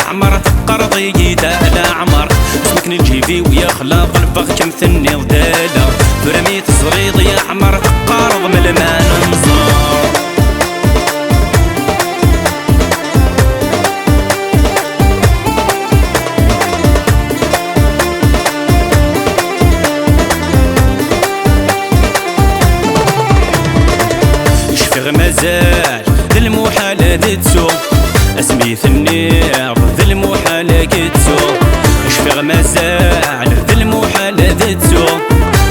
عمر تقرضي يدالا عمر اسمك نجيبي ويا خلاط البغ كم ثني ضدالا فرميت الزريض يا عمر تقارض من الماء نمزار شفيغ مازال ذي المحالة تسوق اسمي ثنير ذي المحالة كتسوق شفيغ مازال ذي المحالة تسوق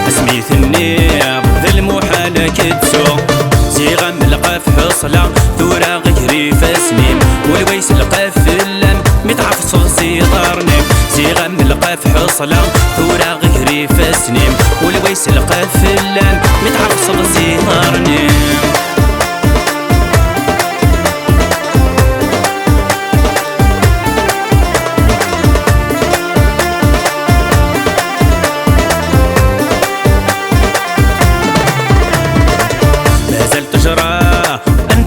اسمي ثنير ذي المحالة كتسوق زيغة ملقى في حصلة ثورة غيري فاسنيم والويس لقى في اللم متعفصل سيطرني زيغة ملقى في حصلة ثورة غيري فاسنيم والويس لقى في اللم متعفصل سيطرني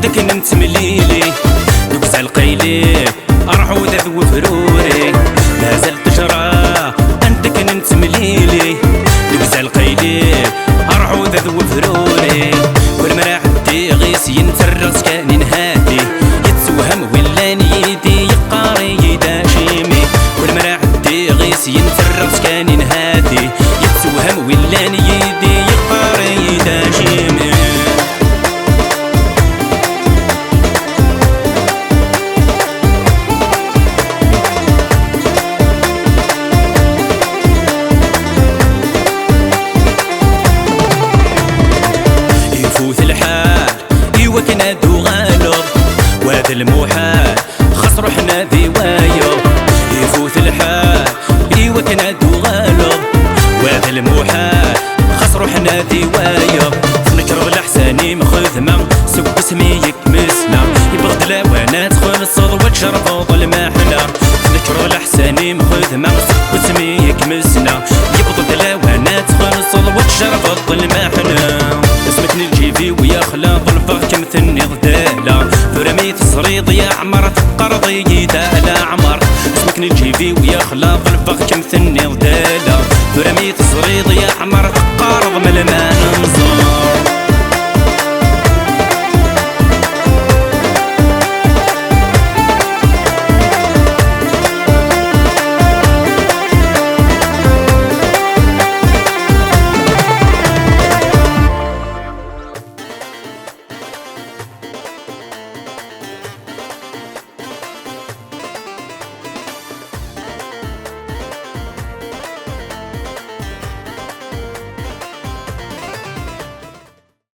عندك نتمليلي دوك زلقيلي ارحو ذو فروري مازال تجرى عندك نتمليلي دوك زلقيلي ارحو ذو فروري كل ما عدي غيس ينترس كان هادي يتوهم ولا نيدي يقاري يداشيمي كل ما عدي غيس ينترس كان هادي يتوهم ولا نيدي يقاري يداشيمي وكنادو غالب وهذا المحال خسرو حنا ذوايو يفوت الحال ايوا كنادو غالب وهذا المحال خسرو حنا ذوايو نكرب الاحساني مخذمة سوق سميك مسنا يبغد لا تدخل الصد وتشرب المحنة نكرب الاحساني مخذمة سوق سميك مسنا يبغد لا تدخل الصد وتشرب المحنة اسمك نجيبي ويا خلاط البغ كم ثني ضدالا فرميت الصريض يا عمر تقرضي يدالا عمر اسمك نجيبي ويا خلاط البغ كم ثني ضدالا فرميت الصريض